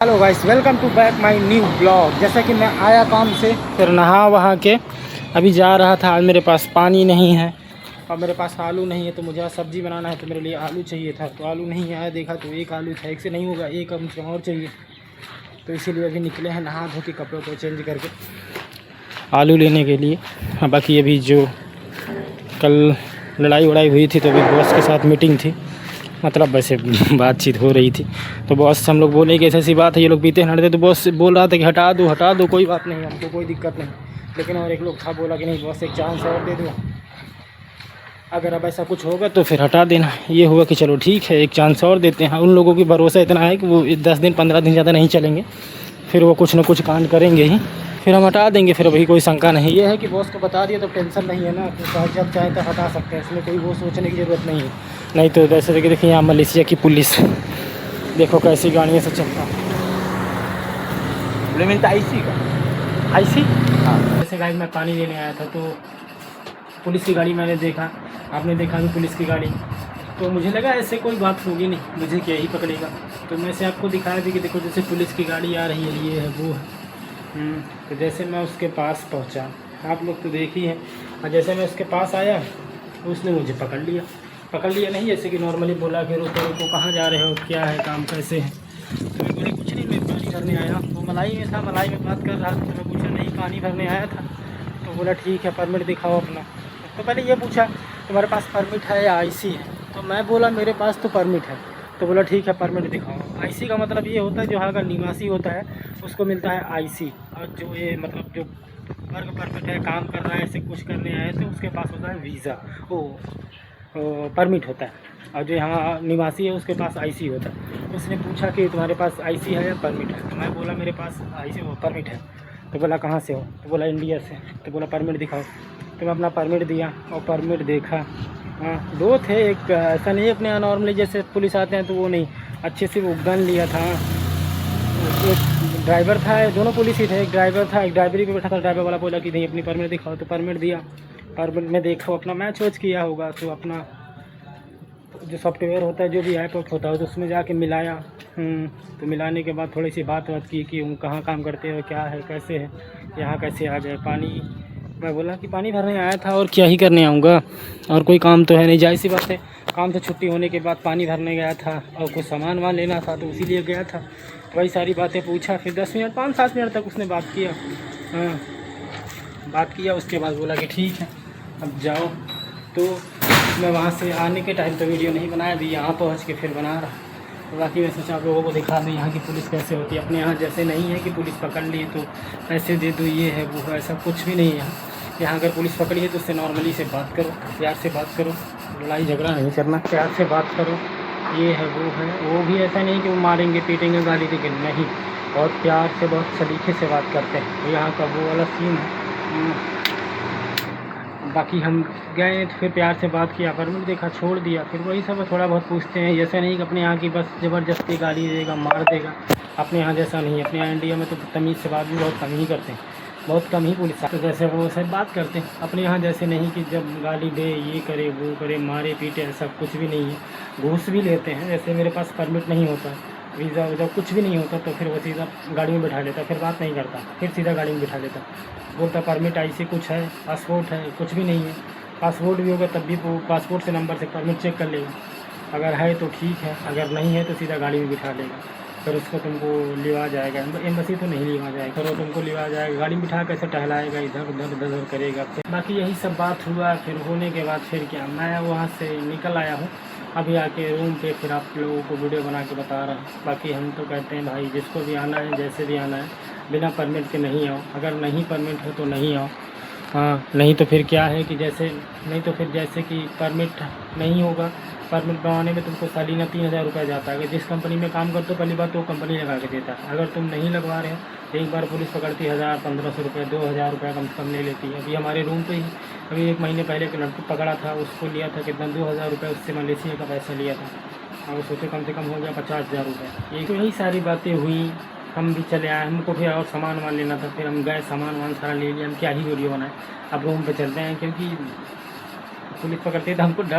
Hello guys, welcome to back my new blog. जैसा कि मैं आया काम से, फिर नहा वहा के अभी जा रहा था। आज मेरे पास पानी नहीं है और मेरे पास आलू नहीं है, तो मुझे आज सब्ज़ी बनाना है। तो मेरे लिए आलू चाहिए था, तो आलू नहीं आया। देखा तो एक आलू था, एक से नहीं होगा, एक कम से कम और चाहिए। तो इसीलिए अभी निकले हैं नहा धो के, कपड़ों को चेंज करके आलू लेने के लिए। बाकी अभी जो कल लड़ाई वड़ाई हुई थी, तो अभी बॉस के साथ मीटिंग थी, मतलब वैसे बातचीत हो रही थी। तो बॉस हम लोग बोले कि ऐसी बात है, ये लोग पीते हैं। तो बॉस बोल रहा था कि हटा दो, कोई बात नहीं, हमको कोई दिक्कत नहीं। लेकिन और एक लोग था, बोला कि नहीं बॉस, एक चांस और दे दो, अगर अब ऐसा कुछ होगा तो फिर हटा देना। ये हुआ कि चलो ठीक है, एक चांस और देते हैं। उन लोगों की भरोसा इतना है कि वो 10 दिन 15 दिन ज़्यादा नहीं चलेंगे, फिर वो कुछ ना कुछ कांड करेंगे ही, फिर हम हटा देंगे। फिर अभी कोई शंका नहीं। ये है कि बॉस को बता दिया तो टेंशन नहीं है ना, तो जब चाहे तो हटा सकते हैं, इसमें कोई वो सोचने की ज़रूरत नहीं है। नहीं तो जैसे कि देखिए यहाँ मलेशिया की पुलिस देखो कैसी गाड़ियों से चलता है। मिलता आईसी का आईसी, हाँ। जैसे गाइस मैं पानी लेने आया था, तो पुलिस की गाड़ी मैंने देखा, आपने देखा भी पुलिस की गाड़ी, तो मुझे लगा ऐसे कोई बात होगी नहीं, मुझे क्या ही पकड़ेगा। तो मैं से आपको दिखाया भी कि देखो जैसे पुलिस की गाड़ी आ रही है, ये है वो है। तो जैसे मैं उसके पास पहुंचा, आप लोग तो देख ही हैं, और जैसे मैं उसके पास आया तो उसने मुझे पकड़ लिया नहीं, जैसे कि नॉर्मली बोला कि रुको रुको, कहाँ जा रहे हो, क्या है काम, कैसे है। तो मैं बोला कुछ नहीं, मैं पानी भरने आया। वो मलाई में था, मलाई में बात कर रहा था। तो मैं पूछा नहीं, पानी भरने आया था। तो बोला ठीक है, परमिट दिखाओ अपना। तो पहले ये पूछा तुम्हारे पास परमिट है या आईसी है। तो मैं बोला मेरे पास तो परमिट है। तो बोला ठीक है, परमिट दिखाओ। आईसी का मतलब ये होता है, जो यहाँ का निवासी होता है उसको मिलता है आईसी, और जो ये मतलब जो वर्क परमिट है, काम कर रहा है, ऐसे कुछ करने आए तो उसके पास होता है वीज़ा, वो परमिट होता है। और जो यहाँ निवासी है उसके पास आईसी होता है। उसने पूछा कि तुम्हारे पास आईसी है या परमिट है। तो मैं बोला मेरे पास आईसी वो परमिट है। तो बोला कहाँ से हो, तो बोला इंडिया से। तो बोला परमिट दिखाओ। तो मैं अपना परमिट दिया और परमिट देखा। हाँ, दो थे, एक ऐसा नहीं अपने नॉर्मली जैसे पुलिस आते हैं तो वो नहीं, अच्छे से वो गन लिया था। एक ड्राइवर था, दोनों पुलिस ही थे, एक ड्राइवर था, एक ड्राइवरी पे बैठा था। ड्राइवर वाला बोला कि नहीं अपनी परमिट दिखाओ। तो परमिट दिया, परमिट में देखो अपना मैच वैच किया होगा, तो अपना जो सॉफ्टवेयर होता है, जो भी ऐप होता है, तो उसमें जाके मिलाया। तो मिलाने के बाद थोड़ी सी बात की कि कहाँ काम करते हो, क्या है, कैसे है, यहाँ कैसे आ गए। पानी, मैं बोला कि पानी भरने आया था और क्या ही करने आऊँगा, और कोई काम तो है नहीं। जाहिर सी बात है, काम से छुट्टी होने के बाद पानी भरने गया था और कुछ सामान वामान लेना था, तो इसीलिए गया था। वही सारी बातें पूछा, फिर 10 मिनट 5-7 मिनट तक उसने बात किया। हाँ, बात किया, उसके बाद बोला कि ठीक है अब जाओ। तो मैं वहाँ से आने के टाइम तो वीडियो नहीं बनाया, अभी यहाँ पहुँच के फिर बना रहा। तो बाकी मैं सोचा आप लोगों को दिखा दूँ यहाँ की पुलिस कैसे होती है। अपने यहाँ जैसे नहीं है कि पुलिस पकड़ ली तो पैसे दे दो, ये है वो है, ऐसा कुछ भी नहीं है यहाँ। अगर पुलिस पकड़ी है तो उससे नॉर्मली से बात करो, प्यार से बात करो, लड़ाई झगड़ा नहीं करना, प्यार से बात करो, ये है वो है। वो भी ऐसा नहीं कि वो मारेंगे पीटेंगे गाली देंगे, नहीं, बहुत प्यार से बहुत सलीके से बात करते हैं। तो यहाँ का वो वाला सीन है। बाकी हम गए तो फिर प्यार से बात किया, परमिट देखा, छोड़ दिया। फिर वही सब थोड़ा बहुत पूछते हैं, जैसे नहीं कि अपने यहाँ की बस ज़बरदस्ती गाली देगा, मार देगा। अपने यहाँ जैसा नहीं है, अपने यहाँ इंडिया में तो तमीज़ से बात भी बहुत कम ही करते हैं, बहुत कम ही पुलिस तो जैसे वो सब बात करते हैं। अपने यहाँ जैसे नहीं कि जब गाली दे, ये करे वो करे, मारे पीटे, ऐसा कुछ भी नहीं है। घूस भी लेते हैं, जैसे मेरे पास परमिट नहीं होता, वीज़ा वीज़ा कुछ भी नहीं होता, तो फिर वो सीधा गाड़ी में बिठा लेता, फिर बात नहीं करता, फिर सीधा गाड़ी में बिठा लेता। बोलता परमिट ऐसे कुछ है, पासपोर्ट है, कुछ भी नहीं है। पासपोर्ट भी होगा तब भी वो पासपोर्ट से नंबर से परमिट चेक कर लेगा, अगर है तो ठीक है, अगर नहीं है तो सीधा गाड़ी में बिठा लेगा। फिर उसको तुमको लिवा जाएगा, एम्बेसी तो नहीं लिवा जाएगा, फिर वो तुमको लिवा जाएगा, गाड़ी में बिठा कैसे टहलाएगा, इधर उधर इधर उधर करेगा। बाकी यही सब बात हुआ। फिर होने के बाद फिर क्या, मैं वहाँ से निकल आया हूँ अभी आके रूम पे, फिर आप लोगों को वीडियो बना के बता रहा हूँ। बाकी हम तो कहते हैं भाई जिसको भी आना है, जैसे भी आना है, बिना परमिट के नहीं आओ। अगर नहीं परमिट हो तो नहीं आओ। हाँ, नहीं तो फिर क्या है कि जैसे कि परमिट नहीं होगा, परमिट बनवाने में तुमको सालाना 3,000 रुपये जाता है। अगर जिस कंपनी में काम करते हो, पहली बात तो वो कंपनी लगा के देता है। अगर तुम नहीं लगवा रहे हो, एक बार पुलिस पकड़ती 1,000-1,500 रुपये, 2,000 रुपये कम से कम ले लेती है। अभी हमारे रूम पे ही अभी 1 महीने पहले एक लड़का पकड़ा था, उसको लिया था कितना, 2,000 रुपये उससे मलेशिया का पैसा लिया था, और सोचे कम से कम हो गया 50,000 रुपये। ये तो यही सारी बातें हुई। हम भी चले आए, हमको फिर और सामान वामान लेना था, फिर हम गए, सामान वामान सारा ले लिया। हम क्या ही वीडियो बनाए, अब रूम पे चलते हैं, क्योंकि पुलिस पकड़ती है तो हमको डर